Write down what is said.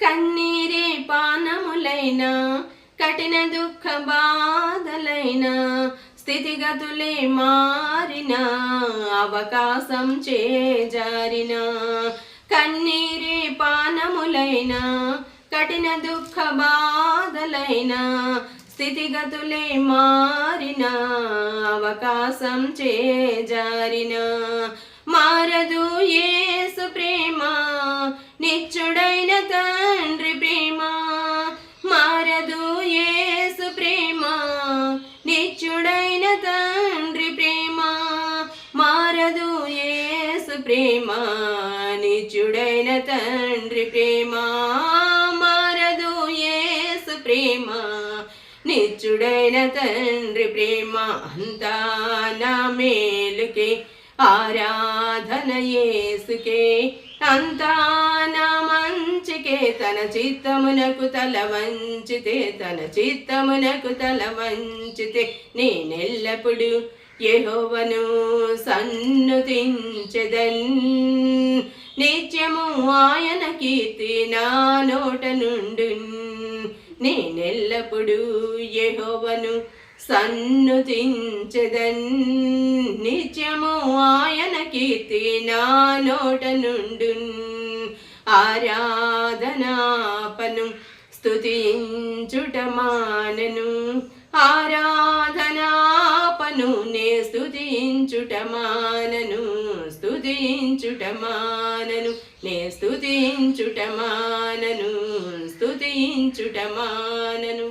కన్నీరే పానములైన కఠిన దుఃఖ బాధలైన స్థితిగతులే మారిన అవకాశం చేజారిన కన్నీరే పానములైన కఠిన దుఃఖ బాధలైన స్థితిగతులే మారిన అవకాశం చేజారిన మారదు యేసు ప్రేమ నిత్యుడైన తండ్రి ప్రేమ మారదు యేసు ప్రేమ నిత్యుడైన తండ్రి ప్రేమ మారదు యేసు ప్రేమ నిత్యుడైన తండ్రి ప్రేమ మారదు యేసు ప్రేమ నిత్యుడైన తండ్రి ప్రేమ అంతా నా మేలుకే ఆరాధన యేసుకే అంతా నా మంచికే తన చిత్తమునకు తల వంచితే తన చిత్తమునకు తల వంచితే నేనెల్లప్పుడు యెహోవాను సన్నుతించెదన్ నిత్యము ఆయన కీర్తి నా నోట నుండున్ నేనెల్లప్పుడు యెహోవాను సన్నుతించెదన్ నిత్యము ఆయన కీర్తి నా నోట నుండున్ ఆరాధనాపను స్తుతించుట మానను ఆరాధనాపను నే స్తుతించుట మానను స్తుతించుట మానను నే స్తుతించుట మానను స్తుతించుట మానను